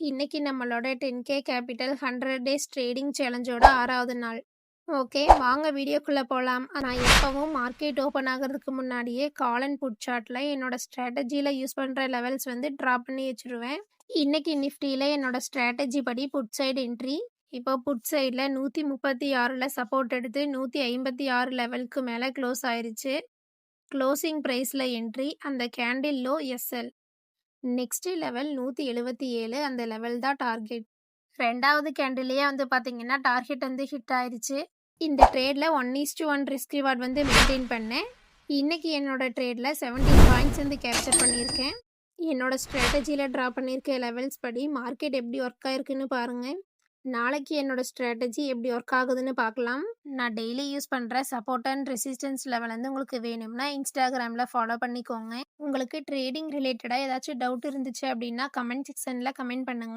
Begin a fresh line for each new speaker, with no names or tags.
இன்னைக்கு நம்மளோட 10K capital 100 days trading சேலஞ்சோட 6வது நாள். ஓகே, வாங்க வீடியோக்குள்ளே போகலாம். நான் எப்போவும் மார்க்கெட் ஓப்பன் ஆகிறதுக்கு முன்னாடியே கால் அண்ட் புட் சார்ட்டில் என்னோட ஸ்ட்ராட்டஜியில் யூஸ் பண்ணுற லெவல்ஸ் ட்ரா பண்ணி வச்சுருவேன். இன்னைக்கு நிஃப்டியில் என்னோட ஸ்ட்ராட்டஜி படி புட் சைடு என்ட்ரி. இப்போ புட் சைடில் 136ல் சப்போர்ட் எடுத்து 156 லெவலுக்கு மேலே க்ளோஸ் ஆயிருச்சு. க்ளோசிங் ப்ரைஸில் என்ட்ரி, அந்த candle low SL. Next level 177, அந்த லெவல் தான் டார்கெட். ரெண்டாவது கேண்டில்லையே பார்த்தீங்கன்னா டார்கெட் ஹிட் ஆயிடுச்சு. இந்த ட்ரேடில் 1:1 ரிஸ்க் ரிவார்ட் மெயின்டைன் பண்ணேன். இன்னைக்கு என்னோட ட்ரேடில் 17 பாயிண்ட்ஸ் கேப்சர் பண்ணியிருக்கேன். என்னோட ஸ்ட்ராட்டஜியில் ட்ரா பண்ணியிருக்க லெவல்ஸ் படி மார்க்கெட் எப்படி ஒர்க் ஆயிருக்குன்னு பாருங்கள். நாளைக்கு என்னோட ஸ்ட்ராட்டஜி எப்படி ஒர்க் ஆகுதுன்னு பார்க்கலாம். நான் டெய்லி யூஸ் பண்ணுற சப்போர்ட் அண்ட் ரெசிஸ்டன்ஸ் லெவல் உங்களுக்கு வேணும்னா இன்ஸ்டாகிராமில் ஃபாலோ பண்ணிக்கோங்க. உங்களுக்கு ட்ரேடிங் ரிலேட்டடாக ஏதாச்சும் டவுட் இருந்துச்சு அப்படின்னா கமெண்ட் செக்ஷனில் கமெண்ட் பண்ணுங்கள்.